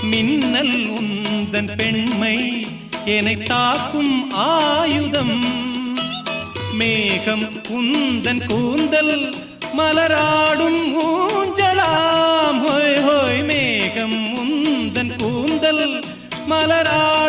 மின்னல் உந்தன் பெண்மை என்னை தாக்கும் ஆயுதம். மேகம் உந்தன் கூந்தல் மலராடும் ஊஞ்சலாம். ஹோய் ஹோய் மேகம் உந்தன் கூந்தல் மலராடும்